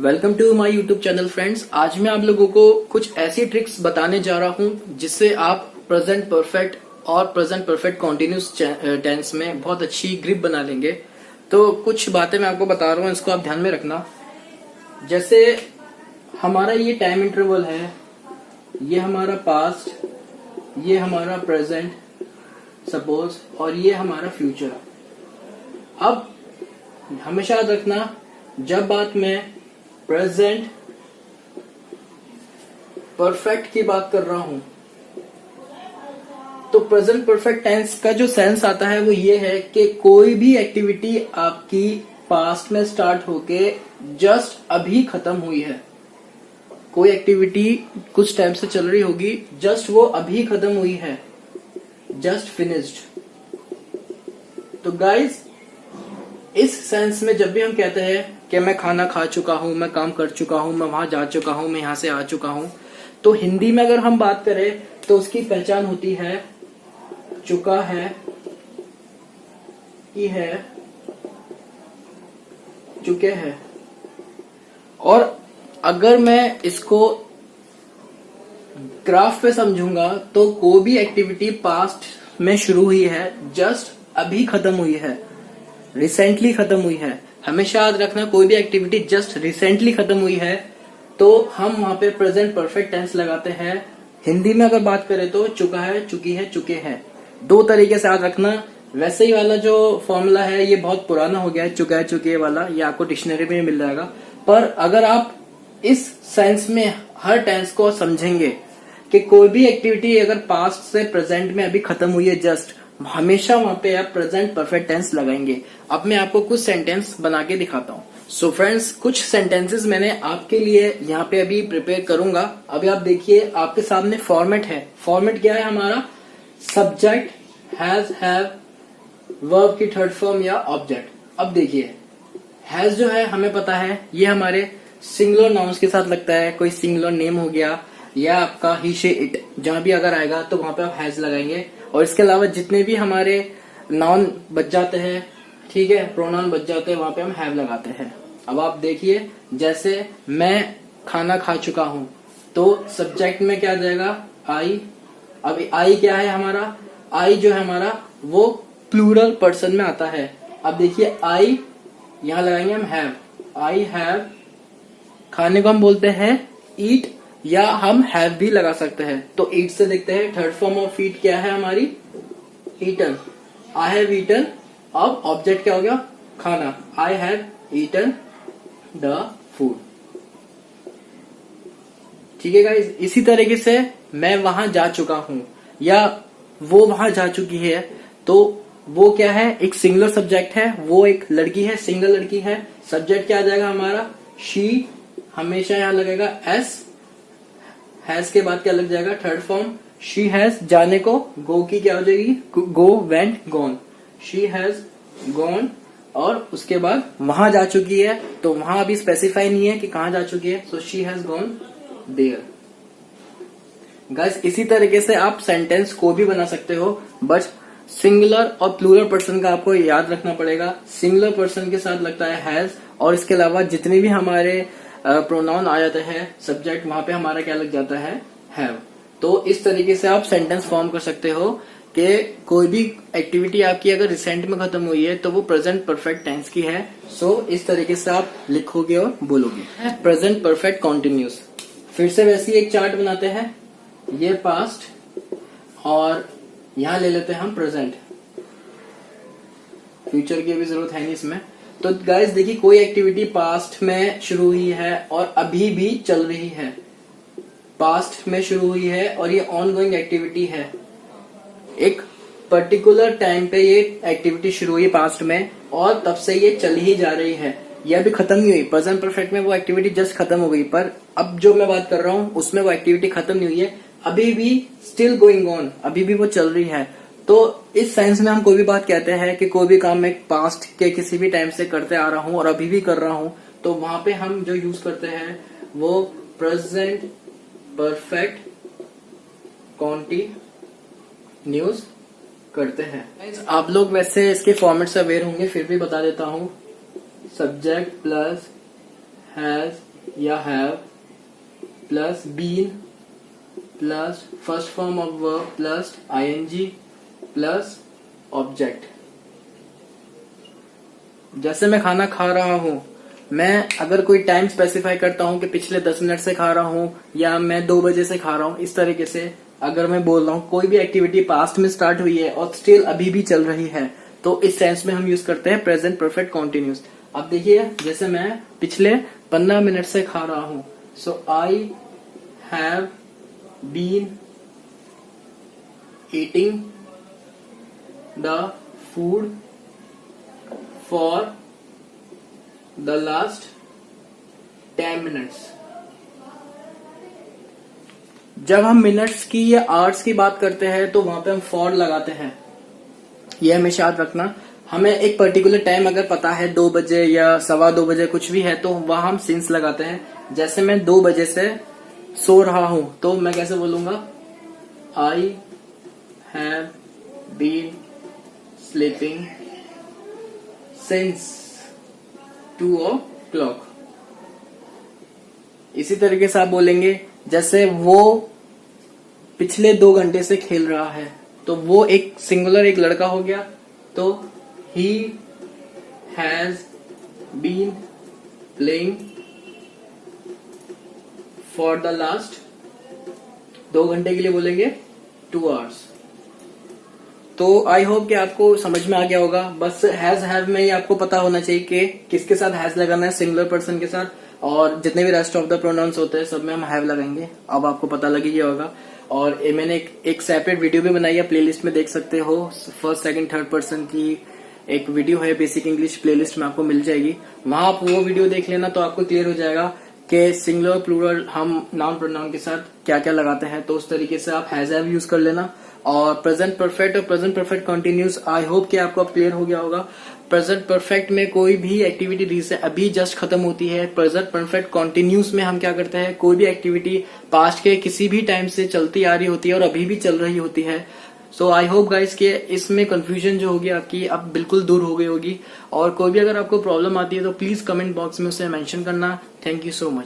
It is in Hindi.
Welcome to my YouTube channel friends. आज मैं आप लोगों को कुछ ऐसी ट्रिक्स बताने जा रहा हूं जिससे आप प्रेजेंट परफेक्ट और प्रेजेंट परफेक्ट कॉन्टिन्यूस टेंस में बहुत अच्छी ग्रिप बना लेंगे। तो कुछ बातें मैं आपको बता रहा हूं, इसको आप ध्यान में रखना। जैसे हमारा ये टाइम इंटरवल है, ये हमारा पास्ट, ये हमारा प्रेजेंट सपोज, और ये हमारा फ्यूचर। अब हमेशा याद रखना, जब बात मैं प्रेजेंट परफेक्ट की बात कर रहा हूं तो प्रेजेंट परफेक्ट टेंस का जो सेंस आता है वो ये है कि कोई भी एक्टिविटी आपकी पास्ट में स्टार्ट होके जस्ट अभी खत्म हुई है। कोई एक्टिविटी कुछ टाइम से चल रही होगी, जस्ट वो अभी खत्म हुई है, जस्ट फिनिश्ड। तो गाइस, इस सेंस में जब भी हम कहते हैं कि मैं खाना खा चुका हूं, मैं काम कर चुका हूं, मैं वहां जा चुका हूं, मैं यहां से आ चुका हूं, तो हिंदी में अगर हम बात करें तो उसकी पहचान होती है चुका है, की है, चुके हैं। और अगर मैं इसको ग्राफ पे समझूंगा तो कोई भी एक्टिविटी पास्ट में शुरू हुई है, जस्ट अभी खत्म हुई है, रिसेंटली खत्म हुई है। हमेशा याद रखना, कोई भी एक्टिविटी जस्ट रिसेंटली खत्म हुई है तो हम वहां पे प्रेजेंट परफेक्ट टेंस लगाते हैं। हिंदी में अगर बात करें तो चुका है, चुकी है, चुके हैं। दो तरीके से याद रखना। वैसे ही वाला जो फॉर्मूला है ये बहुत पुराना हो गया है, चुका है, चुके है वाला, ये आपको डिक्शनरी में मिल जाएगा। पर अगर आप इस सेंस में हर टेंस को समझेंगे कि कोई भी एक्टिविटी अगर पास्ट से प्रेजेंट में अभी खत्म हुई है जस्ट, हमेशा वहां पे आप प्रेजेंट परफेक्ट टेंस लगाएंगे। अब मैं आपको कुछ सेंटेंस बना के दिखाता हूँ। सो फ्रेंड्स, कुछ सेंटेंसेस मैंने आपके लिए यहाँ पे अभी प्रिपेयर करूंगा। अभी आप देखिए, आपके सामने फॉर्मेट है। फॉर्मेट क्या है हमारा? सब्जेक्ट, हैज, हैव, वर्ब की थर्ड फॉर्म या ऑब्जेक्ट। अब देखिए, हैज जो है हमें पता है ये हमारे सिंगुलर नाउन्स के साथ लगता है। कोई सिंगुलर नेम हो गया या आपका ही, शी, इट, जहां भी अगर आएगा तो वहां पे आप हैज लगाएंगे। और इसके अलावा जितने भी हमारे नाउन बच जाते हैं, ठीक है, प्रोनाउन बच जाते हैं, वहां पे हम हैव लगाते हैं। अब आप देखिए, जैसे मैं खाना खा चुका हूं तो सब्जेक्ट में क्या आ जाएगा? आई। अब आई क्या है हमारा? आई जो है हमारा वो प्लूरल पर्सन में आता है। अब देखिए, आई यहां लगाएंगे हम हैव। आई हैव, खाने को हम बोलते हैं ईट, या हम हैव भी लगा सकते हैं। तो ईट से देखते हैं, थर्ड फॉर्म ऑफ ईट क्या है हमारी? ईटन। I have eaten. अब ऑब्जेक्ट क्या हो गया? खाना। I have eaten the food. ठीक है गाइस, इसी तरीके से मैं वहां जा चुका हूं या वो वहां जा चुकी है, तो वो क्या है? एक सिंगुलर सब्जेक्ट है, वो एक लड़की है, सिंगल लड़की है। सब्जेक्ट क्या आ जाएगा हमारा? शी। हमेशा यहां लगेगा एस। हैज के बाद क्या लग जाएगा? Third form. शी हैज, जाने को गो की क्या हो जाएगी? Go, went, gone. She has gone. और उसके बाद वहां जा चुकी है, तो वहां अभी स्पेसिफाई नहीं है कि कहां जा चुकी है, so she has gone there. Guys, इसी तरीके से आप सेंटेंस को भी बना सकते हो, बट सिंगुलर और प्लूरल पर्सन का आपको याद रखना पड़ेगा। सिंगुलर पर्सन के साथ लगता है हैज, और इसके अलावा जितने भी हमारे प्रोनाउन आ जाते हैं सब्जेक्ट, वहां पे हमारा क्या लग जाता है? हैव। तो इस तरीके से आप सेंटेंस फॉर्म कर सकते हो कि कोई भी एक्टिविटी आपकी अगर रिसेंट में खत्म हुई है तो वो प्रेजेंट परफेक्ट टेंस की है। सो इस तरीके से आप लिखोगे और बोलोगे। Present perfect continuous. फिर से वैसी एक चार्ट बनाते हैं। ये पास्ट और यहां ले लेते हैं हम प्रेजेंट। फ्यूचर की अभी जरूरत है नहीं इसमें। तो गाइस देखिए, कोई एक्टिविटी पास्ट में शुरू हुई है और अभी भी चल रही है। पास्ट में शुरू हुई है और ये ऑनगोइंग एक्टिविटी है। एक पर्टिकुलर टाइम पे ये एक्टिविटी शुरू हुई पास्ट में और तब से ये चल ही जा रही है, ये अभी खत्म नहीं हुई। प्रेजेंट परफेक्ट में वो एक्टिविटी जस्ट खत्म हो गई, पर अब जो मैं बात कर रहा हूं उसमें वो एक्टिविटी खत्म नहीं हुई है, अभी भी स्टिल गोइंग ऑन, अभी भी वो चल रही है। तो इस सेंस में हम कोई भी बात कहते हैं कि कोई भी काम मैं पास्ट के किसी भी टाइम से करते आ रहा हूं और अभी भी कर रहा हूं, तो वहां पे हम जो यूज करते हैं वो प्रेजेंट परफेक्ट कॉन्टिन्यूस करते हैं। आप लोग वैसे इसके फॉर्मेट से अवेयर होंगे, फिर भी बता देता हूं। सब्जेक्ट प्लस हैज या have plus been plus first form of verb plus ING plus object. जैसे मैं खाना खा रहा हूं, मैं अगर कोई टाइम स्पेसिफाई करता हूं कि पिछले 10 मिनट से खा रहा हूं या मैं 2 बजे से खा रहा हूं, इस तरीके से अगर मैं बोल रहा हूं कोई भी एक्टिविटी पास्ट में स्टार्ट हुई है और स्टिल अभी भी चल रही है, तो इस सेंस में हम यूज करते हैं प्रेजेंट परफेक्ट कॉन्टिन्यूस। अब देखिए, जैसे मैं पिछले 15 मिनट से खा रहा हूं, so I have been eating the food for the last 10 minutes. जब हम मिनट्स की या आवर्स की बात करते हैं तो वहां पे हम फॉर लगाते हैं। यह हमेशा याद रखना, हमें एक पर्टिकुलर टाइम अगर पता है 2 बजे या 2:15 बजे कुछ भी है, तो वहां हम सिंस लगाते हैं। जैसे मैं 2 बजे से सो रहा हूं, तो मैं कैसे बोलूंगा, I have been sleeping since 2 o'clock। इसी तरीके से आप बोलेंगे, जैसे वो पिछले 2 घंटे से खेल रहा है, तो वो एक सिंगुलर एक लड़का हो गया, तो he has been playing for the last 2 घंटे के लिए बोलेंगे 2 hours। तो आई होप कि आपको समझ में आ गया होगा। बस हैज हैव में ही आपको पता होना चाहिए कि किसके साथ हैज लगाना है, सिंगुलर पर्सन के साथ, और जितने भी रेस्ट ऑफ द प्रोनाउंस होते हैं सब में हम हैव लगाएंगे। अब आपको पता लग ही गया होगा। और मैंने एक सेपरेट वीडियो भी बनाई है, प्लेलिस्ट में देख सकते हो। फर्स्ट सेकंड थर्ड पर्सन की एक वीडियो है, बेसिक इंग्लिश प्लेलिस्ट में आपको मिल जाएगी। वहां आप वो वीडियो देख लेना तो आपको क्लियर हो जाएगा कि सिंगुलर प्लूरल हम नाउन प्रोनाउन के साथ क्या क्या लगाते हैं। तो उस तरीके से आप हैज हैव यूज कर लेना। और प्रेजेंट परफेक्ट और present perfect continuous, I hope कि आपको अब क्लियर हो गया होगा। प्रेजेंट परफेक्ट में कोई भी एक्टिविटी से अभी जस्ट खत्म होती है। प्रेजेंट परफेक्ट कंटिन्यूस में हम क्या करते हैं, कोई भी एक्टिविटी पास्ट के किसी भी टाइम से चलती आ रही होती है और अभी भी चल रही होती है। सो आई होप गाइस कि इसमें कंफ्यूजन जो होगी आपकी अब बिल्कुल दूर हो गई होगी। और कोई भी अगर आपको प्रॉब्लम आती है तो प्लीज कमेंट बॉक्स में उसे मेंशन करना। Thank you so much.